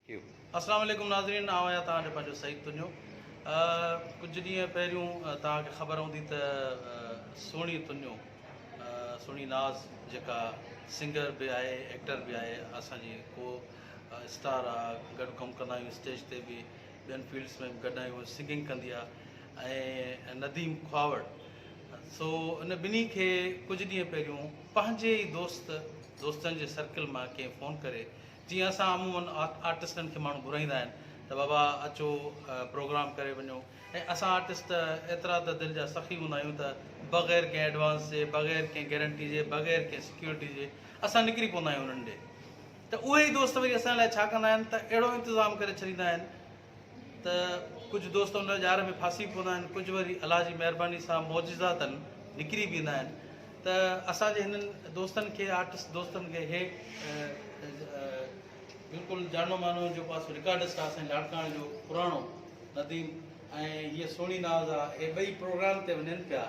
you. अस्सलाम वालेकुम नाज़रीन, आया तव्हांजो पंहिंजो सईद तुंहिंजो कुझु ॾींहं पहिरियों तव्हांखे ख़बर हूंदी त सोणी तुंहिंजो सोणी नाज़ जेका सिंगर बि आहे, एक्टर बि आहे, असांजी को स्टार आहे, गॾु कमु कंदा आहियूं, स्टेज ते बि ॿियनि फील्ड्स में बि गॾु आहियूं, सिंगिंग कंदी आहे, ऐं नदीम ख्वावड़। सो इन ॿिन्ही खे कुझु ॾींहं पहिरियों पंहिंजे ई दोस्तनि जे सर्कल मां कंहिं फ़ोन करे, जीअं असां अमूमन आर्टिस्टनि खे माण्हू घुराईंदा आहिनि त बाबा अचो प्रोग्राम करे वञो, ऐं असां आर्टिस्ट एतिरा त दिलि जा सख़ी हूंदा आहियूं त बग़ैर कंहिं एडवांस जे, बग़ैर कंहिं गारंटी जे, बग़ैर कंहिं सिक्योरिटी जे असां निकिरी पवंदा आहियूं उन्हनि ॾे। त उहे ई दोस्त वरी असां लाइ छा कंदा आहिनि त अहिड़ो इंतज़ाम करे छॾींदा आहिनि त कुझु दोस्त उन जार में फासी पवंदा आहिनि, कुझु वरी अलाह जी महिरबानी सां मौजिज़ातनि निकिरी वेंदा आहिनि। त असांजे हिननि दोस्तनि खे, आर्टिस्ट दोस्तनि खे, हे बिल्कुलु जानो मानो जो पासो रिकॉर्डिस्ट आहे असांजे लाड़काणे जो पुराणो नदीम, ऐं हीअ सोणी नाज़ आहे, हे ॿई प्रोग्राम ते वञनि पिया।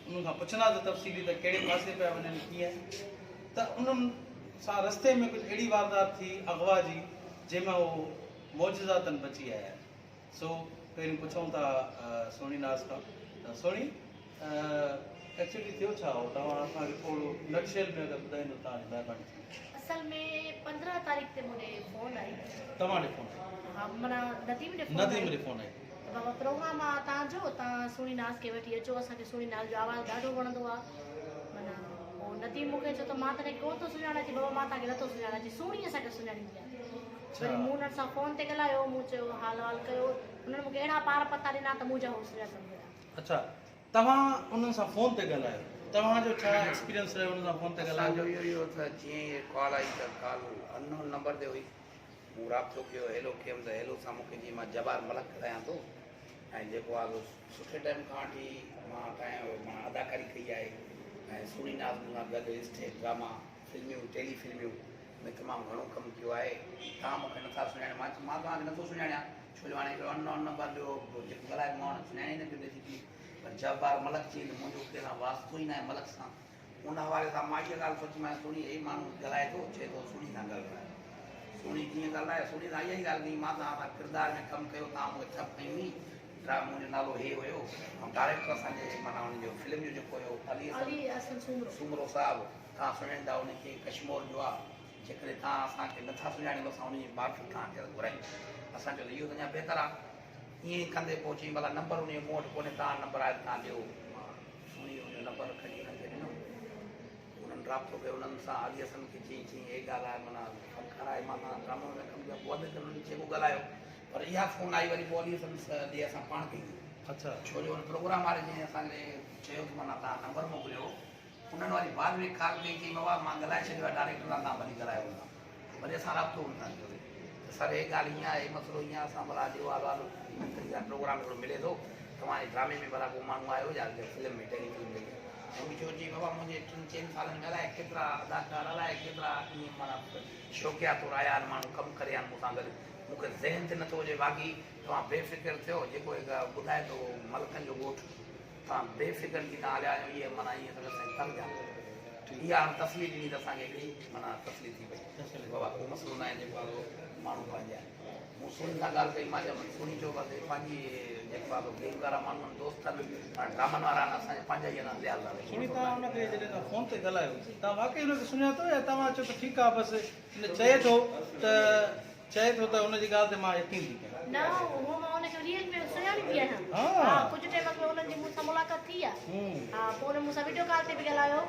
उन्हनि खां पुछंदासीं तफ़सीली त कहिड़े पासे पिया वञनि, कीअं। त उन्हनि सां रस्ते में कुझु अहिड़ी वारदात थी अगवा जी जंहिंमां उहो मौजिज़ातनि बची आया आहिनि। सो पहिरीं पुछूं था सोणी नाज़ खां, सोणी एक्चुअली थियो छा हो, तव्हां असांखे थोरो नक्शेल में अगरि ॿुधाईंदो तव्हांजी महिरबानी थी। असल में 15 तारीख़ ते मुझे फोन आई। तव्हां ॾे फ़ोन हाँ मना नदीम ॾे फ़ोन आई। बाबा प्रोग्राम आहे तव्हांजो, तव्हां सोणी नाज़ खे वठी अचो, असांखे सोणी नाज़ जो आवाज़ु ॾाढो वणंदो आहे। माना पोइ नदीम मूंखे चयो त मां तॾहिं कोन थो सुञाणा, थी बाबा मां तव्हांखे नथो सुञाणा, थी सोणी असांखे सुञाणींदी आहे। वरी मूं हुननि सां फ़ोन ते ॻाल्हायो, मूं चयो हाल वाल कयो, हुननि मूंखे अहिड़ा पार पता ॾिना त मुंहिंजा हू सुञा सम्झा। अच्छा, तव्हां उन्हनि सां फ़ोन ते ॻाल्हायो, तव्हांजो छा एक्सपीरियंस रहियो उन्हनि सां फ़ोन ते ॻाल्हायो? असांजो इहो त जीअं ई कॉल आई त कॉल अननोन नंबर ते हुई, मूं राब्तो कयो, हेलो कयुमि त हेलो सां मूंखे जीअं मां जबार मलक ॻाल्हायां थो, ऐं जेको आहे सुठे टाइम खां वठी मां मां अदाकारी कई आहे, ऐं सोणी नाज़ सां गॾु स्टेज ड्रामा, फिल्मियूं, टेली फिल्मियूं में तमामु घणो कमु कयो आहे। तव्हां मूंखे नथा सुञाणियो, मां तव्हांखे नथो सुञाणियां, छो जो हाणे हिकिड़ो अननोन नंबर जो जेको ॻाल्हाए मां सुञाणे न पियो ॾिसी, पर जबार मलक चई त मुंहिंजो कंहिं वास्तो ई न आहे मलक सां। उन हवाले सां मां इहा ॻाल्हि सोची, मां सोणी हे माण्हू ॻाल्हाए थो, चए थो सोणी सां ॻाल्हाए। सोणी जीअं ॻाल्हाए, सोणी सां इहा ई ॻाल्हि कई, मां तव्हां सां किरदार में कमु कयो, तव्हां मूंखे थप कई हुई, मुंहिंजो नालो हे हुयो, ऐं डायरेक्टर असांजे माना हुनजो फिल्म जो जेको हुयो अली हसन सूमरो साहिबु, तव्हां सुञाणींदा हुनखे, कश्मीर जो आहे। जेकॾहिं तव्हां असांखे नथा सुञाणींदो, असां हुनजी मार्फत तव्हांखे घुरायूं। असां चयो त इहो त अञा बहितर आहे। ईअं ई कंदे पोइ चई भला नंबर उन मूं वटि कोन्हे, तव्हां नंबर आहे तव्हां ॾियो। मां सोणी हुनजो नंबर खणी हुननि खे ॾिनो, उन्हनि राब्तो कयो उन्हनि सां, अली हसन खे चई हे ॻाल्हि आहे, माना फनकार आहे, मां तव्हां ड्रामो में कमु कयो, पोइ अधु उन्हनि जेको ॻाल्हायो, पर इहा फ़ोन आई वरी पोइ अली हसन ॾे असां पाण कई। अच्छा, छो जो हुन प्रोग्राम वारे जीअं असांखे चयो त माना तव्हां नंबर मोकिलियो, उन्हनि वरी बाद में कॉल कई, चई बाबा मां ॻाल्हाए छॾियो आहे डायरेक्टर सां, तव्हां भली ॻाल्हायो था, वरी असां राब्तो हुन सां कयोसीं त सर हे ॻाल्हि हीअं आहे, मसइलो हीअं, असां भला ॾियो आहे प्रोग्राम हिकिड़ो मिले थो, तव्हांजे ड्रामे में भला को माण्हू आयो या फिल्म में, टेली फिल्म में। चयो जी बाबा मुंहिंजे 3-4 सालनि में ॻाल्हाए केतिरा अदाकार ॻाल्हाए, केतिरा ईअं माना शौक़िया तौरु आया आहिनि माण्हू, कमु करे आहिनि मूंसां गॾु, मूंखे ज़हन ते नथो हुजे। बाक़ी तव्हां बेफ़िक्र थियो, जेको ॿुधाए थो मलकनि जो ॻोठु, तव्हां बेफ़िक्र थी तव्हां हलिया आहियो, इहे माना ईअं तंग आहे। इहा तसली ॾिनी त असांखे हिकिड़ी माना तसली थी पई, बाबा को मसइलो न आहे, जेको आहे माण्हू पंहिंजा आहिनि। मूं सोणी सां ॻाल्हि कई, मां चयो सोणी चयो बसि पंहिंजी जेको आहे गेम वारा माण्हू आहिनि, दोस्त आहिनि, ड्रामनि वारा आहिनि, असांजे पंहिंजा ई आहिनि लिहाज़ वारा। सोणी तव्हां हुनखे जॾहिं तव्हां फ़ोन ते ॻाल्हायो, तव्हां वाक़ई हुनखे सुञातो या तव्हां चयो त ठीकु आहे बसि चए थो त हुनजी ॻाल्हि ते मां यकीन थी कयां? न, उहो मां हुनखे रियल में सुञाणींदी आहियां। कुझु टाइम अॻु में हुननि जी मूंसां मुलाक़ात थी आहे। हा, पोइ हुन मूंसां वीडियो कॉल ते बि ॻाल्हायो,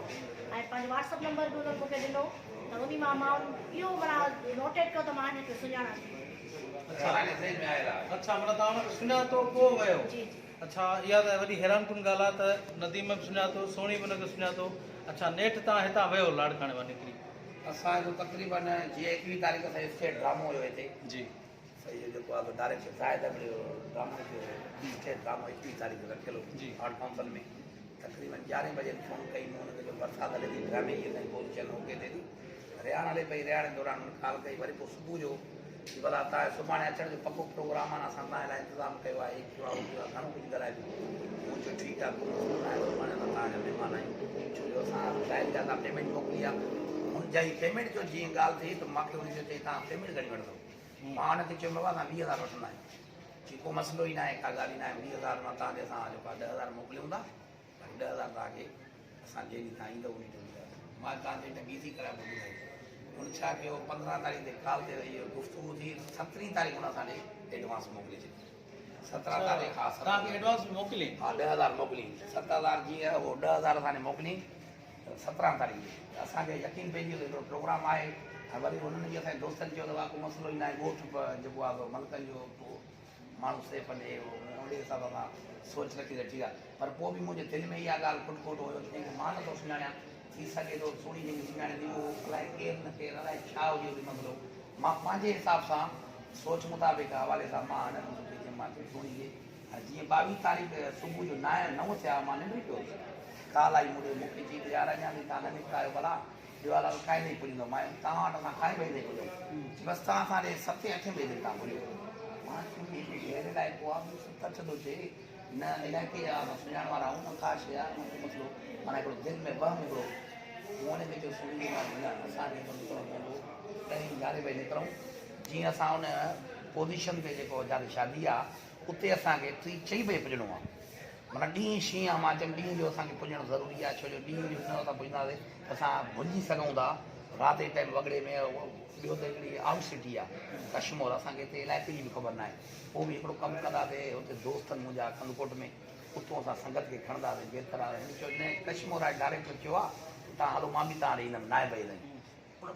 ऐं पंहिंजो व्हाट्सअप नंबर बि हुननि मूंखे ॾिनो, त उन मां इहो माना नोटेट कयो त मां हिनखे सुञाणा थी। अच्छा, माना तव्हां हुनखे सुञातो पोइ वियो? जी। अच्छा, इहा त वॾी हैरान कुन ॻाल्हि आहे त नदीम बि सुञातो, सोणी बि हुनखे सुञातो। अच्छा, नेठ तव्हां हितां वियो लाड़काणे मां निकिरी? असांजो तक़रीबन जीअं 21 तारीख़ ते स्टेज ड्रामो हुयो हिते जी, सही जेको आहे डायरेक्टर ज़ाहिद ड्रामो जो स्टेज ड्रामो 21 तारीख़ ते रखियलु जी आर्ट काउंसिल में। तक़रीबन 11 बजे फ़ोन कई मूं हुनखे, जो बरसाति हले थी, ड्रामे जी असांजी पोजीशन होके थिए थी, रिहाण हले पई, रिहाण जे दौरान कॉल कई, वरी पोइ सुबुह जो भला तव्हां सुभाणे अचण जो पको प्रोग्राम आहे, असां तव्हां लाइ इंतज़ामु कयो आहे, घणो कुझु ॻाल्हाए पियो। मूं चयो ठीकु आहे, सुभाणे असां तव्हांजा महिमान आहियूं, छो जो असां टाइम जा तव्हां पेमेंट मोकिली आहे, हुन जंहिं पेमेंट जो जीअं ॻाल्हि थी त मूंखे उन जो चई तव्हां पेमेंट घणी वठंदव मां हुनखे चयो बाबा असां 20,000 वठंदा आहियूं चई को मसइलो ई न आहे का ॻाल्हि ई न आहे 20,000 मां तव्हांखे असां जेको आहे 10,000 मोकिलियूं था भई 10,000 तव्हांखे असां जंहिं ॾींहुं तव्हां ईंदव उन ॾींहुं ॾींदासीं मां तव्हांजे हिते बीसी कराए ॿुधाई हुन छा कयो 15 तारीख़ ते काल ते इहो गुफ़्तगू थी 17 तारीख़ हुन असांखे एडवांस मोकिले छॾी 17 तारीख़ हा तव्हांखे एडवांस मोकिले हा 10,000 मोकिली 7,000 जीअं उहो 10,000 असांखे मोकिली 17 तारीख़ ते असांखे यकीन पइजी वियो हिकिड़ो प्रोग्राम आहे ऐं वरी हुननि बि असांजे दोस्तनि चयो त को मसइलो ई न आहे ॻोठ जेको आहे मलकनि जो माण्हू सेफ ॾे ओड़े हिसाब सां सोच रखी त ठीकु आहे पर पोइ बि मुंहिंजे दिलि में इहा ॻाल्हि खुटखोट हुयो जंहिंखे मां नथो सुञाणियां थी सघे थो सोणी जेकी सुञाणे थी उहो अलाए केरु न केरु अलाए छा हुजे बि मसइलो मां पंहिंजे हिसाब सां सोच मुताबिक़ हवाले सां मां हिन मां सोणी खे जीअं 22 तारीख़ सुबुह जो 9 थिया मां निंड पियो काल आई मूंखे चई त यार अञा बि तव्हां न निकितायो भला ॿियो हाल काई नहीं पुॼंदो मां तव्हां वटि असां काई बजे पुॼूं बसि तव्हां असांजे 7-8 बजे तव्हां पुॼो मां अहिड़े लाइ पोइ आहे 7-8 थो थिए न इलाइक़े जा सुञाण वारा आहियूं न ख़ासि शइ आहे मसइलो माना हिकिड़ो दिलि में वहम हिकिड़ो हुन में जो सुणी मां मिलां असांखे निकिरणो पवंदो पहिरीं 11 बजे निकिरूं जीअं असां हुन पोज़ीशन ते जेको जिते शादी आहे उते असांखे 3-4 बजे पुॼणो आहे माना ॾींहुं शींहुं आहे मां चयमि ॾींहं जो असांखे पुॼणु ज़रूरी आहे छो जो ॾींहं जो न असां पुॼंदासीं त असां भुलिजी सघूं था राति जे टाइम वॻड़े में ॿियो त हिकिड़ी आउट सिटी आहे कश्मीर असांखे हिते इलाइक़े जी बि ख़बर न आहे पोइ बि हिकिड़ो कमु कंदासीं हुते दोस्तनि मुंहिंजा कंदकोट में उतां असां संगत खे खणंदासीं बेहतर चयो न कश्मीर आहे डायरेक्ट चयो आहे तव्हां हलो मां बि तव्हां ॾे ईंदमि 9 बजे ताईं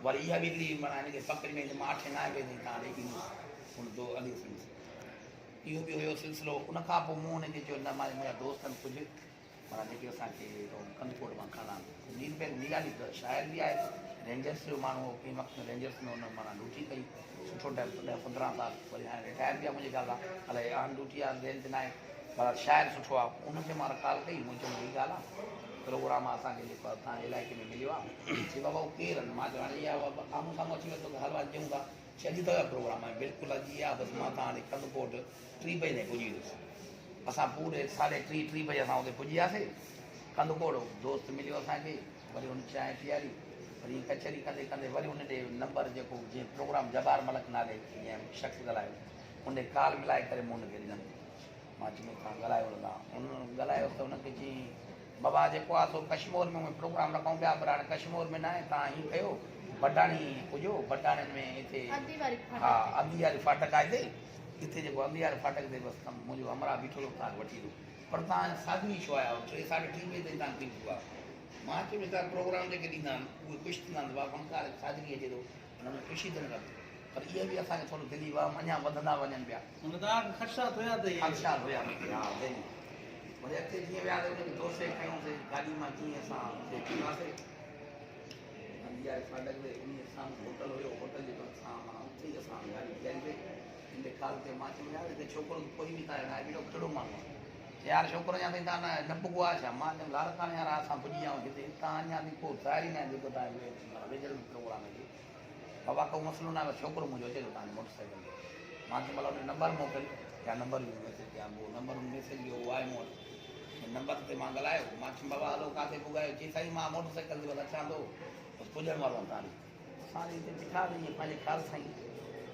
वरी इहा बि हिकिड़ी माना हिनखे पकड़ी में मां 8-9 बजे ताईं तव्हां ॾे ईंदुसि हुन हली इहो बि हुयो सिलसिलो उन खां पोइ मूं हुनखे चयो न मां मुंहिंजा दोस्तनि कुझु माना जेके असांखे कंदकोट मां खणा नील पेन नीलानी त शाइर बि आहे रेंजर्स जो माण्हू कंहिं वक़्तु रेंजर्स में हुन माना ड्यूटी कई सुठो टाइम 10-15 साल वरी हाणे रिटायर बि आहे मुंहिंजी ॻाल्हि आहे अलाए ऑन ड्यूटी आहे रेंज न आहे पर शाइर सुठो आहे उनखे मां कॉल कई मूं चयो हीअ ॻाल्हि आहे प्रोग्राम आहे असांखे जेको आहे तव्हांजे इलाइक़े में मिलियो आहे चई बाबा उहो केरु आहिनि मां चयो हाणे इहा आम्हूं साम्हूं अची वेंदो हलवा ॾियूं था चई अॼु अथव प्रोग्राम आहे बिल्कुलु अॼु इहा बसि मां तव्हां ॾे कंदकोट 3 बजे ताईं पुॼी वियुसि असां पूरे 3:30 बजे असां हुते पुॼी वियासीं कंदकोट दोस्त मिलियो असांखे वरी हुन चांहि पीआरी वरी कचहरी कंदे कंदे वरी हुन ॾे नंबर जेको जीअं प्रोग्राम जबार मलक नाले जीअं शख़्स ॻाल्हायो उन कॉल मिलाए करे मूं हुनखे ॾिनमि मां चयो तव्हां ॻाल्हायो न हुन ॻाल्हायो त हुनखे चई बाबा जेको आहे सो कश्मीर में प्रोग्राम रखूं पिया पर हाणे कश्मीर में न आहे तव्हां हीअं कयो बडाणी पुॼो बडाणियुनि में हिते हा अंधी वारी फाटक आहे हिते जेको अंधी वारे फाटक ते बसि मुंहिंजो अमरा बीठो तव्हांखे वठी ईंदो पर तव्हां साॻी छो आया 3-3:30 बजे ताईं तव्हां थी आहे मां चयो वेठा प्रोग्राम जेके ॾींदा आहिनि उहे ख़ुशि थींदा आहिनि बाबा फनकार सादगी अचे थो हुन में ख़ुशी थियणु खपे पर इहे बि असांखे थोरो दिली वहम अञा वधंदा वञनि पिया ख़दशात हुया त ख़दशात हुया हा वरी अॻिते जीअं वियासीं उनखे दोस्त खे खयोंसीं गाॾी मां जीअं असां हुते थींदासीं अंधी वारे फाटक ते उन साम्हूं होटल हुयो होटल जे असां माना उते ई असां गाॾी बीहारी इन काल ते मां चयो यार हिते छोकिरो कोई बि तव्हां न आहे एॾो कहिड़ो माण्हू आहे यार छोकिरो अञा ताईं तव्हां न पुॻो आहे छा मां चयो लाल कान यार असां पुॼी विया आहियूं हिते तव्हां अञा ताईं को ज़ाहिर ई न आहे जेको तव्हां वेझल प्रोग्राम हुजे बाबा को मसइलो न आहे छोकिरो मुंहिंजो अचे थो तव्हांजे मोटरसाइकिल ते मां चयो भला हुन नंबर मोकिल या नंबर बि मैसेज कया पोइ नंबर मैसेज इहो आहे मूं वटि नंबर ते मां ॻाल्हायो मां चयो बाबा हलो किथे पुॻायो चई साईं मां मोटरसाइकिल ते बसि अचां थो बसि पुॼण वारो आहे तव्हां असांजे हिते बीठा ईअं पंहिंजे ख़्याल सां ई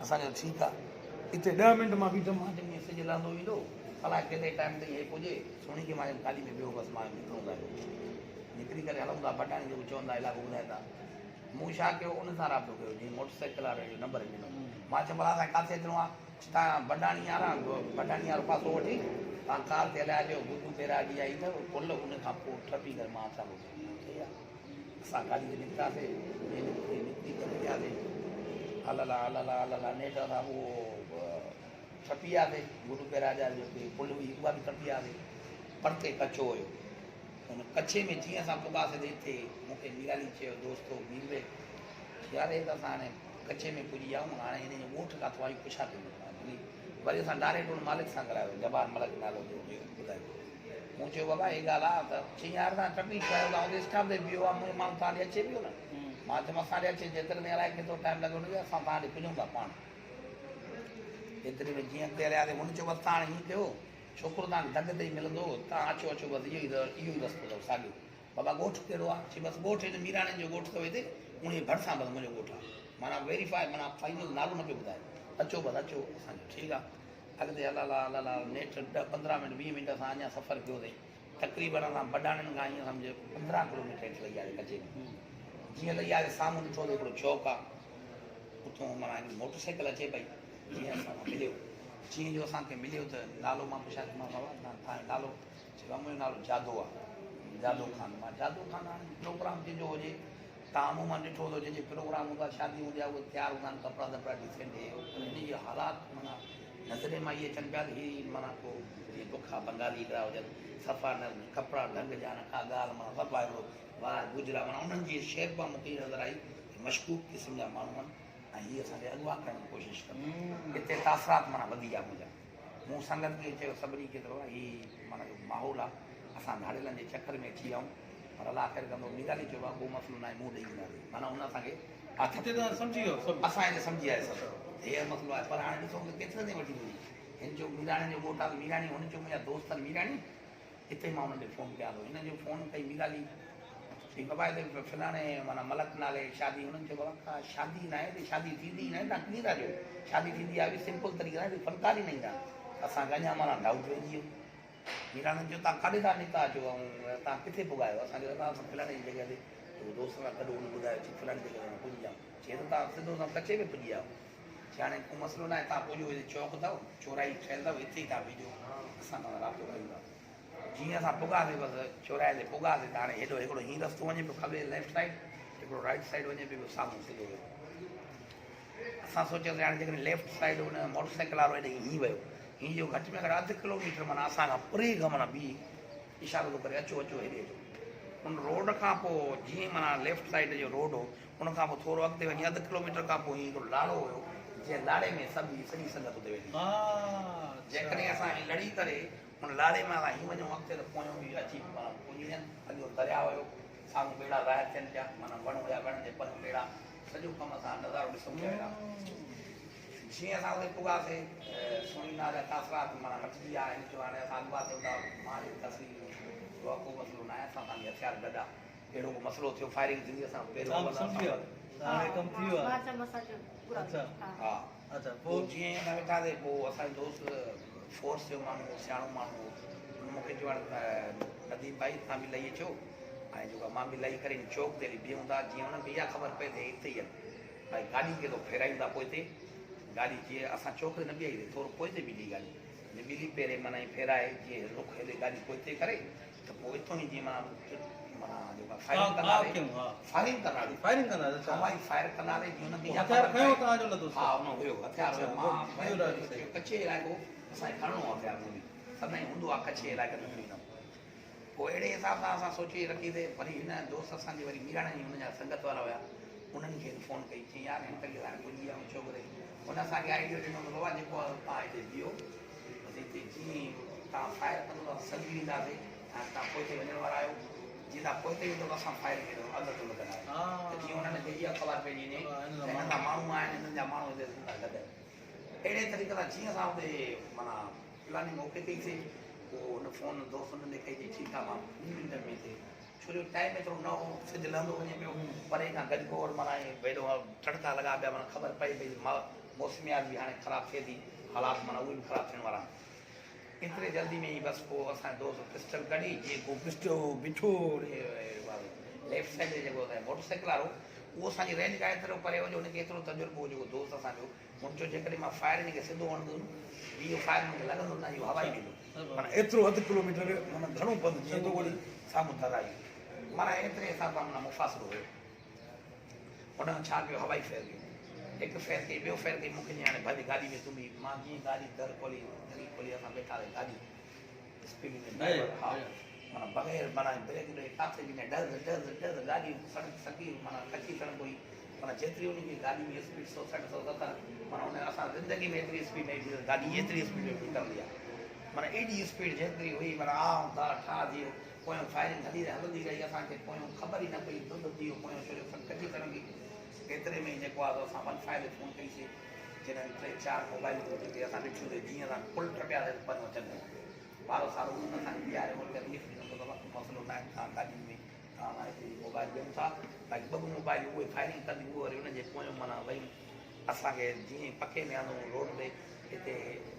असांजो ठीकु आहे हिते 10 मिंट मां बीठुमि मां चयो मैसेज लहंदो ईंदो कलाक केतिरे टाइम ताईं हे पुॼे सुणी खे मां गाॾी में वियो बसि मां निकिरूं था निकिरी करे हलूं था बटाणी जेको चवंदा इलाइक़ो ॿुधाए था मूं छा कयो उन सां राब्तो कयो जीअं मोटरसाइकिल वारे जो नंबर ॾिनो मां चयो भला असांखे किथे अचिणो आहे तव्हां बडाणी वारा बडाणी वारो पासो वठी तव्हां कार ते हलिया अचो गुगू तेराजी आई अथव पुल उन खां पोइ टपी करे मां असां असां गाॾी ते निकितासीं निकिरी करे वियासीं हलला हलला हलला नेट सां उहो टपी वियासीं गुरू पेराजा जो पुल हुई उहा बि टपी वियासीं परते कचो हुयो हुन कच्छे में जीअं असां पुॻासीं हिते मूंखे मीराली चयो दोस्तो मीरवे यार हे त असां हाणे कच्छे में पुॼी विया आहियूं हाणे हिन जो ॻोठ किथां आई पुछा थी वरी असां डायरेक्ट हुन मालिक सां करायो जबार मलक नालो जो ॿुधायो मूं चयो बाबा हे ॻाल्हि आहे त चई यार तव्हां टपी छो आहियो तव्हां हुते स्टाफ ते बीहो आहे मुंहिंजो माण्हू तव्हां ॾे अचे पियो न मां चयोमांसि असां ॾे अचे जेतिरे में अलाए केतिरो टाइम लॻंदो असां तव्हां ॾे पुॼूं था पाण एतिरे में जीअं अॻिते हलियासीं हुन चयो बसि तव्हां हीअं कयो छोकिरो तव्हांखे दग ते ई मिलंदो तव्हां अचो बसि इहो ई रस्तो अथव साॻियो बाबा ॻोठ कहिड़ो आहे चई बसि ॻोठ हिन मीराणनि जो ॻोठ अथव हिते उन भरिसां बसि मुंहिंजो ॻोठु आहे माना वेरीफाई माना फाइनल नालो न पियो ॿुधाए अचो बसि अचो असांजो ठीकु आहे अॻिते हला नेठ 10-15 मिंट 20 मिंट असां अञा सफ़रु कयोसीं तक़रीबन असां बडाणनि खां ईअं सम्झो 15 किलोमीटर हेठि लही आयासीं कचे में जीअं लही आयासीं साम्हूं ॾिठो त हिकिड़ो चौक आहे उतां माना हिकिड़ी मोटरसाइकिल अचे पई जीअं असांखे मिलियो जीअं जो असांखे मिलियो त नालो मां पुछां मां बाबा तव्हांजो नालो चयो मुंहिंजो नालो जादो आहे जादो ख़ान मां जादो ख़ान हाणे प्रोग्राम जंहिंजो हुजे तव्हां मूं मां ॾिठो थो जंहिंजे प्रोग्राम हूंदा शादी हूंदी आहे उहे तयारु हूंदा आहिनि कपिड़ा वपड़ा डिसेंट हिन जी हालात माना नज़रे मां इहे अचनि पिया ही माना को इहे बुखा बंगाली हिकिड़ा हुजनि सफ़ा न कपिड़ा ढंग जा न का ॻाल्हि माना सफ़ा हिकिड़ो वार गुजरा माना उन्हनि जी शेप मूंखे नज़र आई मशकूक क़िस्म जा माण्हू आहिनि ऐं हीअ असांखे अॻुवान करण जी कोशिशि कनि हिते तासरात माना वधी आहे मुंहिंजा मूं संगत खे चयो सभिनी खे थोरो हीअ माना माहौल आहे असां नारेलनि जे चकर में अची विया आहियूं पर अलाह ख़ैर कंदो निराली चयो आहे को मसइलो न आहे मूं ॾेई ईंदासीं माना हुन असांखे हिते त सम्झी वियो सभु असां हिते सम्झी आया सभु हे मसइलो आहे पर हाणे ॾिसो केतिरे ते वठी वञी हिन जो मीराणी जो ॻोठु आहे मीराणी हुन चयो मुंहिंजा दोस्त आहिनि मीराणी हिते मां हुननि खे फ़ोन कयां थो हिन जो फ़ोन कई मीराली चई बाबा हिते फिलाणे माना मलक नाले शादी हुननि चयो बाबा शादी न आहे हिते शादी थींदी न आहे तव्हां कीअं था चयो शादी थींदी आहे सिंपल तरीक़े सां हिते फनकारी न ईंदा असांखे अञा माना डाउट पइजी वियो मीराणी चयो तव्हां काॾे था निकिता अचो ऐं तव्हां किथे पुगायो असांखे असां फिलाणे जी जॻह ते दोस्त सां गॾु हुन ॿुधायो चई फिलाणे जॻह ते पुॼी विया चए त तव्हां सिधो तव्हां कचे में पुॼी विया चई हाणे को मसइलो न आहे तव्हां पुॼो हिते चौक अथव चौराई ठहियल अथव हिते ई तव्हां बीठो असां तव्हां राब्तो कयूं था जीअं असां पुगासीं बसि चौराहे ते पुगासीं त हाणे हेॾो हिकिड़ो हीअं रस्तो वञे पियो खबे लेफ्ट साइड हिकिड़ो राइट साइड वञे पियो साम्हूं सिधो वियो असां सोचियोसीं हाणे जेकॾहिं लेफ्ट साइड हुन मोटरसाइकिल वारो हेॾे हीअं वियो हीअं जो घटि में घटि अधु किलोमीटर माना असांखां परे खां माना ॿी इशारो थो करे अचो अचो हेॾे अचो उन रोड खां पोइ जीअं माना लेफ्ट साइड जो रोड हो उन खां पोइ थोरो अॻिते वञी अधु किलोमीटर खां पोइ हीअं हिकिड़ो लाड़ो हुयो जंहिं लाड़े में सॼी संगत हुते वेठी जेकॾहिं असां लड़ी करे हुन लाड़े में असां हीअं वञूं अॻिते त पोयूं बि अची माना पुॼी वञनि अॻियो दरिया हुयो साम्हूं ॿेड़ा ज़ाहिर थियनि पिया माना वण हुया वण जे पर ॿेड़ा सॼो कमु असां नज़ारो ॾिसूं पिया जीअं असां उते पुगासीं सुहिणी नाल तासरात माना मटिजी आहे हिन जो हाणे असां अॻुवाट हूंदा मां तस्वीर को मसइलो न आहे असां तव्हांखे हथियार गॾा अहिड़ो को मसइलो थियो फायरिंग थींदी असां हा अच्छा पोइ जीअं असां वेठासीं पोइ असांजो दोस्त फोर्स जो माण्हू सियाणो माण्हू हुन मूंखे चयो हाणे नदीम भाई तव्हां बि लही अचो ऐं जेको मां बि लही करे चौक ते हली बीहूं था जीअं हुननि खे इहा ख़बर पए त हिते ई आहिनि भई गाॾी खे थो फेरायूं था पोइ हिते गाॾी जीअं असां चौक ते न बीहाई थोरो पोइ ते बीठी गाॾी जीअं ॿिली पहिरें माना फेराए जीअं रुख हेॾे गाॾी पोइ ते करे त पोइ हितां ई जीअं माना जेका फायरिंग कंदा हवाई फायर कंदासीं जीअं हुनखे हा हुन हुयो हथियार हुयो मां कचे इलाइक़ो असांखे खणणो आहे हथियार बि सदाईं हूंदो आहे कचे इलाइक़े में खणी पोइ अहिड़े हिसाब सां असां सोचे रखीसीं वरी हिन दोस्त असांजी वरी मीराणी हुनजा संगत वारा हुया उन्हनि खे फ़ोन कई चई यार हिन करे हाणे पुॼी विया छोकिरे हुन असांखे आइडियो ॾिनो त बाबा जेको आहे तव्हां हिते बीहो बसि हिते जीअं तव्हां फायर कंदो त सॼी ॾींदासीं ऐं तव्हां पोइ ते वञण वारा आहियो जीअं तव्हां पोइ ते वेंदो त असां फायर कयो अधु तो लॻंदा आहियूं जीअं हुननि खे इहा ख़बर पइजी वञे त हिन जा माण्हू आहिनि हिननि जा माण्हू हिते गॾु अहिड़े तरीक़े सां जीअं असां हुते माना प्लानिंग ओके कईसीं पोइ हुन फ़ोन दोस्त हुननि खे कई ठीकु आहे मां 2 मिंट में थिए छो जो टाइम में थोरो न सिज लहंदो वञे पियो परे खां गॾिगोड़ माना हेॾो टड़का लॻा पिया माना ख़बर पई भई मौसमियात बि हाणे ख़राबु थिए थी हालात माना उहे बि ख़राबु थियण वारा एतिरे जल्दी में ई बसि पोइ असांजो दोस्त पिस्टल कढी जीअं को पिस्टल बीठो लेफ्ट साइड ते जेको मोटरसाइकिल वारो उहो असांजी रेंज खां एतिरो परे हुजे हुनखे एतिरो तजुर्बो जेको दोस्त असांजो हुन चयो जेकॾहिं मां फायर हिनखे सिधो हणंदुमि इहो फायर मूंखे लॻंदो न इहो हवाई ॾींदो माना एतिरो अधु किलोमीटर माना घणो पंधु जीअं थो वरी साम्हूं दराई माना एतिरे हिसाब सां माना मुफ़ासिलो हुयो हुन छा कयो हवाई फेर कयो हिकु फेर कई ॿियो फेर कई मूंखे हाणे भली गाॾी में तुंबी मां जीअं गाॾी दर खोली खोली असां वेठासीं गाॾी स्पीड में हा माना बग़ैर माना ब्रेक व्रेक किथे बि न डर गाॾी सड़क सकी माना कची सड़क हुई माना जेतिरी हुनजी गाॾी में स्पीड 160 170 माना हुन असां ज़िंदगी में एतिरी स्पीड में गाॾी एतिरी स्पीड में निकिरंदी आहे माना एॾी स्पीड जेतिरी हुई माना आम था ठा थी वियो पोयों फायरिंग हलंदी रही असांखे पोयों ख़बर ई न पई दुध थी वियो पोयों छो जो कची सड़ंदी एतिरे में जेको आहे असां 15 ते फ़ोन कईसीं जिन्हनि 3-4 मोबाइलूं जेके असां ॾिठियूं जीअं असां पुल टपियासीं त पर अचनि पारो सारो असांखे ॿीहारे रिलीफ ॾिनो त मसइलो न आहे तव्हां गाॾी में तव्हां मां हिकिड़ी मोबाइल ॾियूं था बाक़ी 2 मोबाइल उहे फायरिंग कंदी उहो वरी उनजे पोयों माना वई असांखे जीअं पके में आंदो रोड ते हिते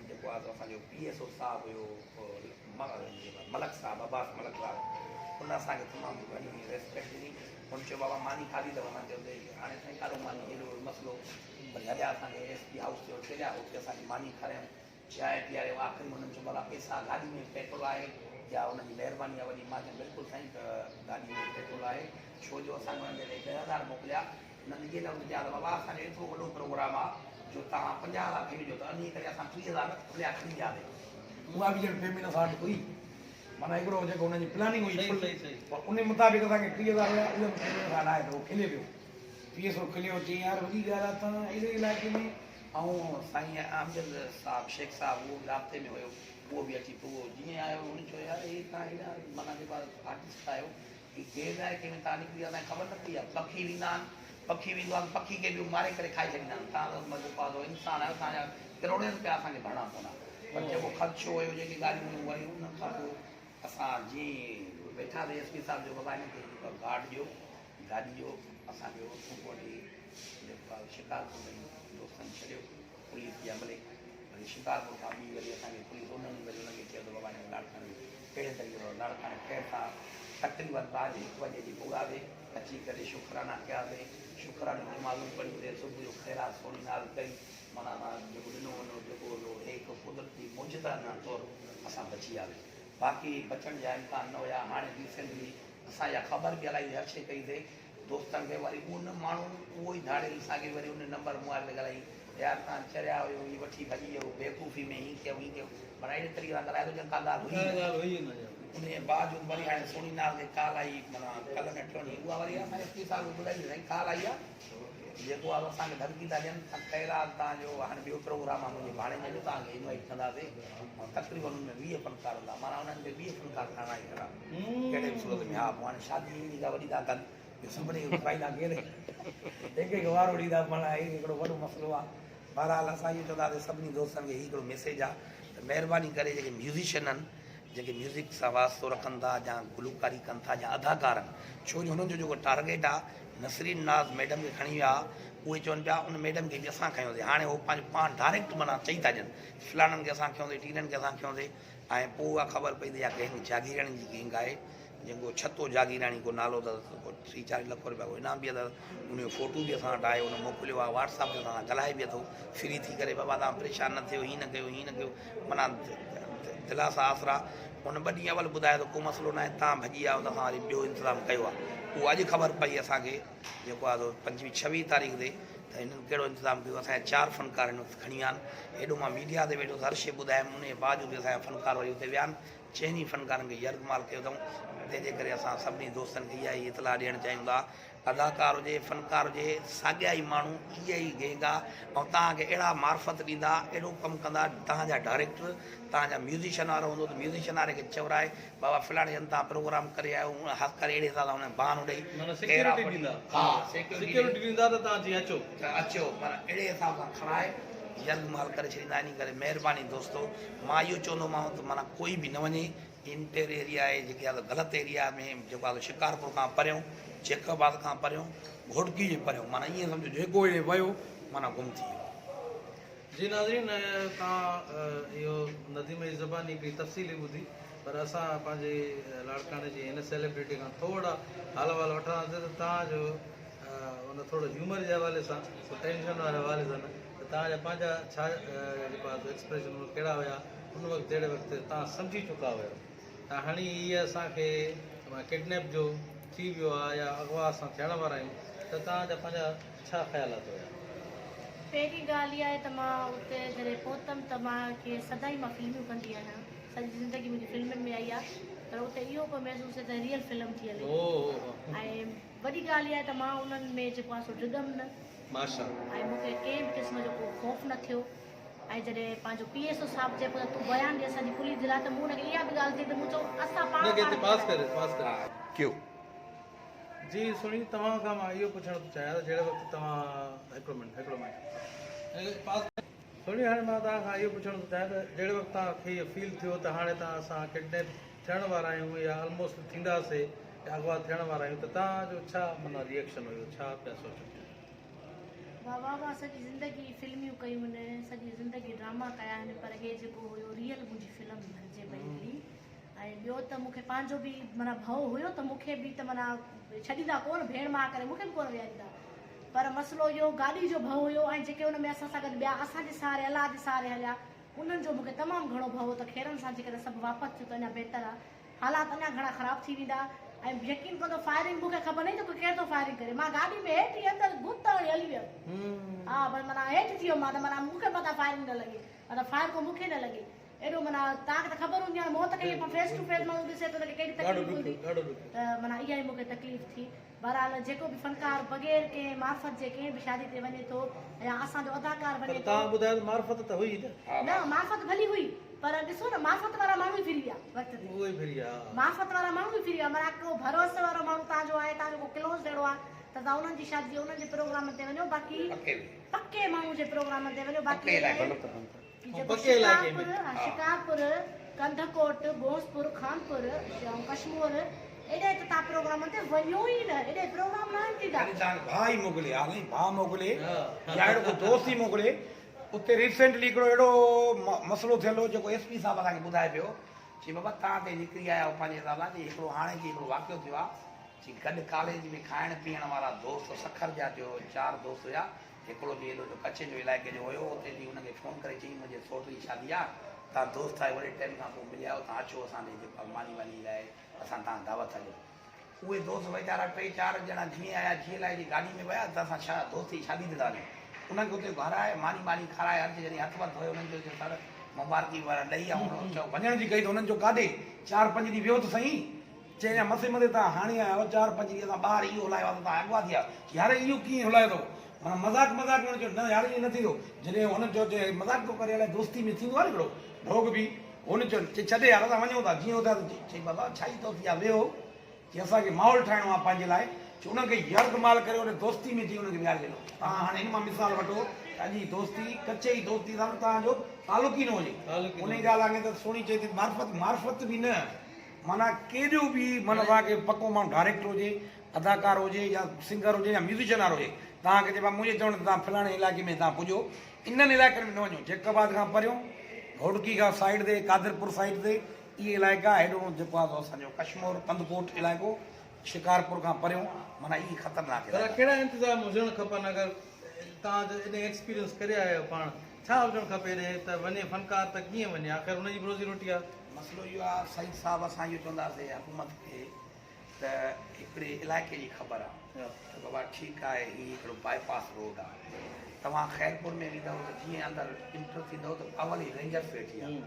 जेको आहे असांजो PSO साहिबु हुयो मलक साहिबु अब्बास मलक साहिबु उन असांखे तमामु घणी रेस्पेक्ट ॾिनी हुन चयो बाबा मानी खाधी अथव मां चयो हाणे साईं कारो मानी हेॾो मसइलो वरी हलिया असांखे SP हाउस ते छॾिया हुते असांजी मानी खारायूं चांहि पीआरियो आख़िरी में हुननि चयो बाबा पैसा गाॾी में पेट्रोल आहे या हुनजी महिरबानी आहे वरी मां चयो बिल्कुलु साईं त गाॾी में पेट्रोल आहे छो जो असांखे हुननि जे 10,000 मोकिलिया हुननि इहे न चया त बाबा असांजो एतिरो वॾो प्रोग्राम आहे जो तव्हां 50 लाख ॾिजो त इन करे असां 30,000 खुलिया खणी वियासीं उहा बि ॼण पेमेंट असां वटि हुई माना हिकिड़ो जेको हुनजी प्लानिंग हुई उन मुताबिक़ असांखे 30,000 हुया उहो पेमेंट आहे त उहो खिले पियो PSO खिलियो चई यार वॾी ॻाल्हि आहे तव्हां अहिड़े इलाइक़े में ऐं साईं आमजद साहिबु शेख साहिबु उहो राब्ते में हुयो उहो बि अची पोइ जीअं आयो उन चयो यार हे तव्हां हेॾा माना जेको आर्टिस्ट आहियो ही ॿिए इलाइक़े में तव्हां निकिरी असांखे ख़बर न पई आहे पखी वेंदा आहिनि पखी वेंदो आहे पखी खे बि मारे करे खाई छॾींदा आहिनि तव्हां जेको आहे इंसानु आहियो तव्हांजा करोड़े रुपया असांखे भरणा पवंदा पर जेको ख़र्चो हुयो जेकी ॻाल्हियूं हुयूं वरी उन खां पोइ असां जीअं वेठा SP साहिबु जो बाबा हिनखे गार्ड ॾियो गाॾी ॾियो असांजो वरी जेको आहे शिकारपुर में दोस्तनि छॾियो पुलिस जे अमले वरी शिकारपुर खां ॿी वरी असांखे पुलिस उन्हनि वरी हुनखे चयो त बाबा हिन लाड़काणे कहिड़े तरीक़े सां लाड़काणे खैर सां तक़रीबन राति 1 बजे जी पुॻासीं अची करे शुकराना कयासीं शुकराने जी मालूम पड़ी वरी सुबुह जो ख़ैरात सोनी नाल कई माना जेको ॾिनो वञो जेको हिकु कुदरती मौजूदा तौरु असां बची वियासीं बाक़ी बचण जा इम्कान न हुया हाणे रिसेंटली असांजा ख़बर बि इलाही हर्षे कईसीं दोस्तनि खे वरी उन माण्हू उहो ई धाड़े असांखे वरी उन नंबर मोबाइल ते ॻाल्हाई यार तव्हां चरिया हुयो हीअ वठी भॼी वियो बेवकूफ़ी में हीअं कयो हीअं कयो माना अहिड़े तरीक़े सां ॻाल्हाए थो ॼण का ॻाल्हि हुई उन जे बावजूदि वरी हाणे सोनी नाल ते काल आई माना कल्ह न टियों ॾींहुं उहा वरी असां SP साहिब ॿुधाई साईं काल आई आहे जेको आहे असांखे धमकी था ॾियनि ख़ैरात तव्हांजो हाणे ॿियो प्रोग्राम आहे मुंहिंजे भाणे में तव्हांखे इनवाइट कंदासीं ऐं तक़रीबन हुन में 20 फ़नकार हूंदा माना उन्हनि खे 20 फ़नकार खणणा ई खणा कहिड़े बि सूरत में हा पोइ हाणे शादी अहिड़ी का वॾी था कनि सभिनी खे खाईंदा केरु हिकु वारो ॾींदा माना हिकिड़ो वॾो मसइलो आहे बहरहाल असां इहो चवंदासीं सभिनी दोस्तनि खे हिकिड़ो मैसेज आहे त महिरबानी करे जेके म्यूज़िशियन आहिनि जेके म्यूज़िक सां वास्तो रखनि था या गुलकारी कनि था या अदाकार आहिनि छो जो हुननि जो जेको टारगेट आहे नसरीन नाज़ मैडम खे खणी विया उहे चवनि पिया उन मैडम खे बि असां खयोंसीं हाणे उहो पंहिंजो पाण डायरेक्ट माना चई था ॾियनि फलाणनि खे असां खयोंसीं टीरनि खे असां खयोंसीं ऐं पोइ उहा ख़बर पई त इहा गैंग जागीराणी जी गैंग आहे जेको छतो जागीराणी को नालो अथसि 3-4 लख रुपया को इनाम बि अथसि उनजो फ़ोटो बि असां वटि आहे उन मोकिलियो आहे WhatsApp ते असां ॻाल्हाए बि अथो फ्री थी करे बाबा तव्हां परेशान न थियो हीअं न कयो हीअं न कयो माना दिलासा आसरा उन 2 ॾींहं अवल ॿुधाए थो को मसइलो न आहे तव्हां भॼी आयो त असां वरी ॿियो इंतज़ाम कयो आहे उहो अॼु ख़बर पई असांखे जेको आहे 25-26 तारीख़ ते त हिननि कहिड़ो इंतज़ाम कयो असांजा 4 फ़नकार हिन वक़्तु खणी विया आहिनि हेॾो मां मीडिया ते वेठो हर शइ ॿुधायमि उन जे बावजूदि असांजा फ़नकार वरी हुते विया आहिनि 4 फ़नकारनि खे यरगमाल कयो अथऊं तंहिंजे करे असां सभिनी दोस्तनि खे इहा ई इतलाह ॾियणु चाहियूं था अदाकार हुजे फ़नकार हुजे साॻिया ई माण्हू इहा ई गैंग आहे ऐं तव्हांखे अहिड़ा मार्फत ॾींदा अहिड़ो कमु कंदा तव्हांजा डायरेक्टर तव्हांजा म्यूज़िशियन वारो हूंदो त म्यूज़िशियन वारे खे चवराए बाबा फलाणे हंधि तव्हां प्रोग्राम करे आयो हथ करे अहिड़े हिसाब सां हुन बहानो ॾेई हा सिक्योरिटी ॾींदा त तव्हां जीअं अचो माना अहिड़े हिसाब सां खणाए यरगमाल करे छॾींदा इन करे महिरबानी दोस्तो मां इहो चवंदोमांव त माना कोई बि न वञे इंटर एरिया आहे जेके आहे ग़लति एरिया में जेको आहे शिकारपुर खां परियों जेकाबाद खां परियों घोटकी जे परियों माना ईअं सम्झो जेको हेॾे वियो माना गुम थी वियो जी नाज़रीन तव्हां इहो नदीम जी ज़बानी हिकिड़ी तफ़सीली ॿुधी पर असां पंहिंजे लाड़काणे जी हिन सेलिब्रिटी खां थोरा हाल वाल वठंदासीं त तव्हांजो उन थोरो ह्यूमर जे हवाले सां टेंशन वारे हवाले सां न त तव्हांजा पंहिंजा छा जेको आहे एक्सप्रेशन कहिड़ा हुया उन वक़्तु जहिड़े वक़्तु तव्हां सम्झी चुका हुयो त हाणे हीअ असांखे किडनैप जो थी वियो आहे या अगवा असां थियण वारा आहियूं त तव्हांजा पंहिंजा छा ख़्यालात हुया पहिरीं ॻाल्हि इहा आहे त मां उते जॾहिं पहुतमि त मूंखे सदाई मां फिल्मियूं कंदी आहियां सॼी ज़िंदगी मुंहिंजी फिल्मुनि में आई आहे पर उते इहो पियो महसूसु थिए त रियल फिल्म थी हले ऐं वॾी ॻाल्हि इहा आहे त मां उन्हनि में जेको आहे सो डिॼमि न माशा ऐं मूंखे कंहिं बि क़िस्म जो को ख़ौफ़ न थियो ऐं जॾहिं पंहिंजो PSO साहिबु चए पियो त तूं बयानु ॾे असांजी पुलिस जे लाइ त मूं हुनखे इहा बि ॻाल्हि थी त मूं चयो असां पाण जी सुनी तव्हां खां मां इहो पुछणु थो चाहियां त जहिड़े वक़्तु तव्हां हिकिड़ो मिंट सुनी हाणे मां तव्हां खां इहो पुछणु थो चाहियां त जहिड़े वक़्तु तव्हांखे इहो फील थियो त हाणे तव्हां असां किडनैप थियण वारा आहियूं या ऑलमोस्ट थींदासीं अगवा थियण वारा आहियूं, त तव्हांजो छा माना रिएक्शन हुयो, छा पिया सोचो? बाबा सॼी ज़िंदगी फिल्मियूं कयूं आहिनि, सॼी ज़िंदगी ड्रामा कया आहिनि, पर हे जेको हुयो रियल मुंहिंजी फिल्म भरिजे पई हिकिड़ी। ऐं ॿियो त मूंखे पंहिंजो बि माना भउ हुयो त मूंखे बि त माना छॾींदा कोन, भेण मां करे मूंखे बि कोन विहारींदा, पर मसइलो इहो गाॾी जो भउ हुयो। ऐं जेके हुन में असां सां गॾु ॿिया असांजे सहारे अलाह जे सहारे हलिया, उन्हनि जो मूंखे तमामु घणो भउ हो त खेरनि सां जेकॾहिं सभु वापसि थियो त अञा बहितर आहे, हालात अञा घणा ख़राबु थी वेंदा। ऐं यकीन करो फायरिंग मूंखे ख़बर न त केरु थो फायरिंग करे, मां गाॾी में हेठि अंदरि गुत हली वियमि। हा पर माना हेठि थी वियो मां त माना मूंखे पता फायरिंग न लॻे, माना फायर को मूंखे न लॻे। एॾो माना तव्हांखे त ख़बर हूंदी आहे, मौत खे फेस टू फेस माण्हू ॾिसे थो त कहिड़ी तकलीफ़ हूंदी, त माना इहा ई मूंखे तकलीफ़ थी। बहरहाल जेको बि फनकार बग़ैर कंहिं मार्फत जे कंहिं बि शादी ते वञे थो या असांजो अदाकार वञे थो, तव्हां ॿुधायो मार्फत त हुई न मार्फत भली हुई, पर ॾिसो न मार्फत वारा माण्हू ई फिरी विया वक़्त ते, उहो ई फिरी विया। मार्फत वारा माण्हू ई फिरी विया, माना को भरोसे वारो माण्हू तव्हांजो आहे, तव्हांजो को क्लोज़ अहिड़ो आहे त तव्हां उन्हनि जी शादी उन्हनि जे प्रोग्राम ते वञो, बाक़ी पके माण्हू जे प्रोग्राम ते वञो। बाक़ी जेको शिकारपुर, कंधकोट, भोजपुर, खानपुर ऐं कश्मीर एॾे त तव्हां प्रोग्राम ते वञो ई न, एॾे प्रोग्राम न आहिनि थींदा। भाई मोकिले हाणे भाउ मोकिले या अहिड़ो को दोस्त ई मोकिले। उते रिसेंटली हिकिड़ो अहिड़ो मसइलो थियल हो जेको एसपी साहब असांखे ॿुधाए पियो, चई बाबा तव्हां ते निकिरी आया आहियो पंहिंजे हिसाब सां, हिकिड़ो हाणे जी हिकिड़ो वाक़ियो थियो आहे, चई गॾु कॉलेज में खाइण पीअण वारा दोस्त सखर जा थियो 4 दोस्त हुया, हिकिड़ो बि हेॾो जो कच्छ जो इलाइक़े जो हुयो, उते बि हुनखे फ़ोन करे चई मुंहिंजे सौट जी शादी आहे, तव्हां दोस्त आहियो वॾे टाइम खां पोइ मिलिया आहियो, तव्हां अचो असांजे जेका मानी वानी लाइ असां तव्हां दावत ॾियो। उहे दोस्त वीचारा 3-4 ॼणा जीअं आया जीअं लाइ जी गाॾी में विया त असां छा दोस्त जी शादी ते था वञूं, उन्हनि खे उते घराए मानी खाराए हर जॾहिं हथ वथ हुयो उन्हनि जो सर मुबारकी वारा ॾेई ऐं चओ वञण जी कई त हुननि जो काॾे 4-5 ॾींहं वियो त सही, चई मथे तव्हां हाणे आया आहियो 4-5 ॾींहं असां ॿाहिरि इहो हलायो आहे त तव्हां अॻुवा थी विया, यार इहो कीअं हलाए थो, माना मज़ाक हुननि जो न यार ईअं न थींदो, जॾहिं हुननि जो मज़ाक थो करे अलाए दोस्ती में थींदो आहे हिकिड़ो ढोक बि, हुन चयो छॾे यार असां वञूं था जीअं हुतां चई बाबा छा ई थो थी आहे वेहो, की असांखे माहौल ठाहिणो आहे पंहिंजे लाइ, उन्हनि खे यर्गमाल करे उन दोस्ती में जी हुनखे विहारे ॾिनो। तव्हां हाणे हिन मां मिसाल वठो, अॼु जी दोस्ती कचे ई दोस्ती सां तव्हांजो तालुक ई न हुजे, उन ॻाल्हि आहे त सुहिणी चए थी मार्फत बि न, माना केॾो बि माना तव्हांखे पको माण्हू डायरेक्टर हुजे, अदाकार हुजे या सिंगर हुजे या म्यूज़िशियन वारो हुजे, तव्हांखे चइबा मुंहिंजे चवण ते तव्हां फलाणे इलाइक़े में तव्हां पुॼो, इन्हनि इलाइक़नि में न वञो, जैकाबाद खां परियों घोड़की खां साइड ते कादरपुर साइड ते इहे इलाइक़ा, हेॾो जेको आहे असांजो कश्मीर कंदकोट इलाइक़ो, शिकारपुर खां परियों, माना इहे ख़तरनाक पर कहिड़ा इंतज़ाम हुजणु खपनि, अगरि तव्हां एॾे एक्सपीरियंस करे आया आहियो पाण, छा हुजणु खपे ॾे त वञे फनकार त कीअं वञे, आख़िर हुनजी बि रोज़ी रोटी आहे। मसइलो इहो आहे सईद साहिबु असां इहो चवंदासीं हुकूमत खे त हिकिड़े इलाइक़े जी ख़बर आहे त बाबा ठीकु आहे हीउ हिकिड़ो बाईपास रोड आहे, तव्हां ख़ैरपुर में वेंदव त जीअं अंदरि इंटर थींदव त अवल ई रेंजर्स वेठी आहे,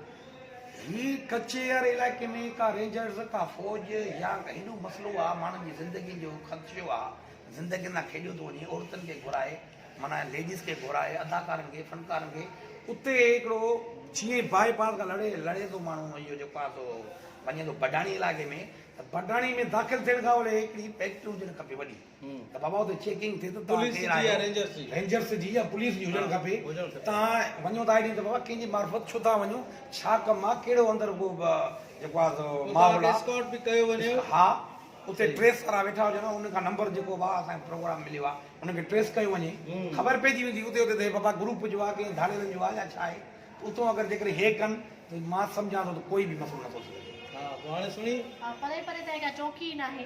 हीउ कच्चे वारे इलाइक़े में का रेंजर्स का फ़ौज या हेॾो मसइलो आहे, माण्हुनि जी ज़िंदगी जो ख़दशो आहे, ज़िंदगी सां खेॾियो थो वञे, औरतुनि खे घुराए माना लेडीज़ खे घुराए, अदाकारनि खे फनकारनि खे, उते हिकिड़ो जीअं बाईपास खां लड़े थो माण्हू इहो जेको आहे सो वञे थो बडाणी इलाइक़े में, त बडाणी में दाख़िल थियण खां वॾे हिकिड़ी फैक्ट्री हुजणु खपे वॾी, त बाबा हुते चेकिंग थिए त रेंजर्स जी या पुलिस जी हुजणु खपे, तव्हां वञो था हेॾी त बाबा कंहिंजी मार्फत छो था वञो, छा कमु आहे, कहिड़ो अंदरि उहो जेको आहे माहौल एस्कॉर्ट बि कयो वञे, हा उते ट्रेस वारा वेठा हुजनि, उनखां नंबर जेको आहे असांखे प्रोग्राम मिलियो आहे उनखे ट्रेस कयो वञे, ख़बर पइजी वेंदी उते उते बाबा ग्रुप जो आहे कंहिं धाड़ेलनि जो आहे या छा आहे, उतां अगरि जेकॾहिं हे कनि त मां सम्झां थो त कोई बि मसइलो नथो थिए। हाणे सुणी परे परे त का चौकी न आहे,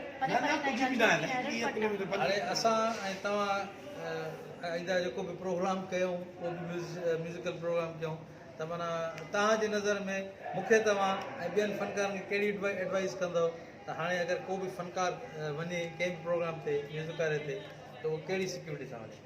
हाणे असां ऐं तव्हां आईंदा जेको बि प्रोग्राम कयूं, को बि म्यूज़िकल प्रोग्राम कयूं, त माना तव्हांजे नज़र में मूंखे तव्हां ऐं ॿियनि फनकारनि खे कहिड़ी एडवाइस कंदव त हाणे अगरि को बि फनकार वञे कंहिं बि प्रोग्राम ते म्यूज़िक वारे ते त उहो कहिड़ी सिक्योरिटी सां वञे?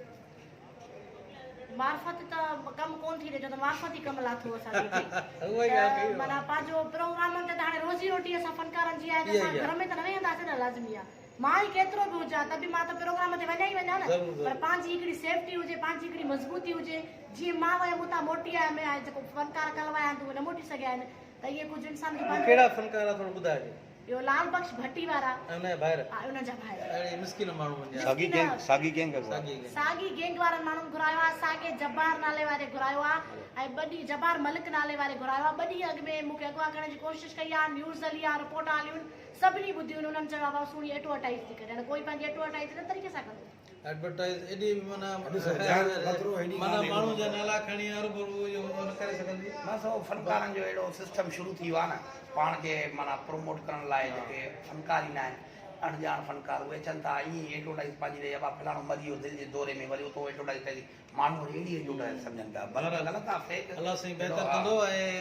मार्फत त कमु कोन थी ॾिजो त मार्फत ई कमु लाथो असांखे, माना पंहिंजो प्रोग्रामनि ते त हाणे रोज़ी रोटी असां फनकारनि जी आहे त असां घर में त न वेहंदासीं न, लाज़मी आहे मां ई केतिरो बि हुजां त बि मां त प्रोग्राम ते वञा ई वञा न, पर पंहिंजी हिकिड़ी सेफ्टी हुजे, पंहिंजी हिकिड़ी मज़बूती हुजे, जीअं मां वयमि उतां मोटी आहियां में जेको फनकार कलवाया आहिनि त उहे न मोटी सघिया आहिनि, त इहे कुझु इंसान जो कहिड़ा फनकार थोरो ॿुधाइजे। ॿियो लाल बख्श भट्टी वारा ऐं उनजा ॿाहिरि उन्हनि जा भाइर अहिड़े मिसकिन माण्हू वञा सागी गैंग साॻी सागी गैंग वारनि माण्हुनि घुरायो आहे सागे जब्बार नाले वारे घुरायो आहे ऐं ॿ ॾींहं जब्बार मलिक नाले वारे घुरायो आहे 2 ॾींहं अॻु में मूंखे अगवा करण जी कोशिशि कई आहे न्यूज़ हली आहे रिपोर्ट हलियूं सभिनी ॿुधियूं उन्हनि चयो आहे सुणी एडवर्टाइज़ थी करे हाणे कोई पंहिंजी एडवर्टाइज़ इन तरीक़े सां कंदो एडवर्टाइज़ एॾी माना ॾिसो, जान ख़तरो हेॾी माना ॻाल्हि माण्हू जा नाला खणी हरूभरू इहो न करे सघंदी बस वो फनकारनि जो अहिड़ो सिस्टम शुरू थी वियो आहे न पाण खे माना प्रमोट करण लाइ जेके फनकार ईंदा आहिनि अणॼाण फनकार उहे चवनि था ईअं एडवर्टाइज़ पंहिंजी ॾे अब फलाणो मरी वियो दिलि जे दौरे में वरी उतो एडवर्टाइज़ कई माण्हू वरी अहिड़ी एडवर्टाइज़ सम्झनि था बराबरि ग़लति आहे फेक अलाह साईं बहितर कंदो ऐं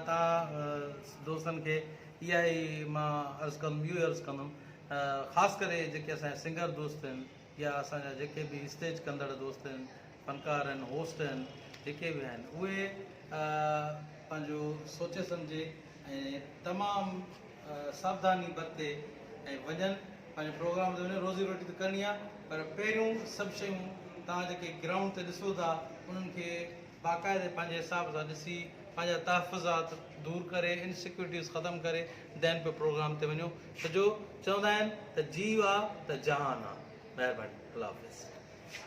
तव्हां दोस्तनि खे इहा ई मां अर्ज़ु कंदुमि इहो ई अर्ज़ु कंदुमि ख़ासि करे जेके असांजा सिंगर दोस्त आहिनि या असांजा जेके बि स्टेज कंदड़ दोस्त आहिनि फनकार आहिनि होस्ट आहिनि जेके बि आहिनि उहे पंहिंजो सोचे सम्झे ऐं तमामु सावधानी बरते ऐं वञनि पंहिंजे प्रोग्राम ते वञनि रोज़ी रोटी त करणी आहे पर पहिरियों सभु शयूं तव्हां जेके ग्राउंड ते ॾिसो था उन्हनि खे बाक़ाइदे पंहिंजे हिसाब सां ॾिसी पंहिंजा तहफ़ुज़ात दूर करे इनसिक्योरिटीज़ ख़तमु करे दैन पे प्रोग्राम ते वञो छो जो चवंदा आहिनि त जीव आहे त जहान आहे महिरबानी अल्लाह हाफ़िज़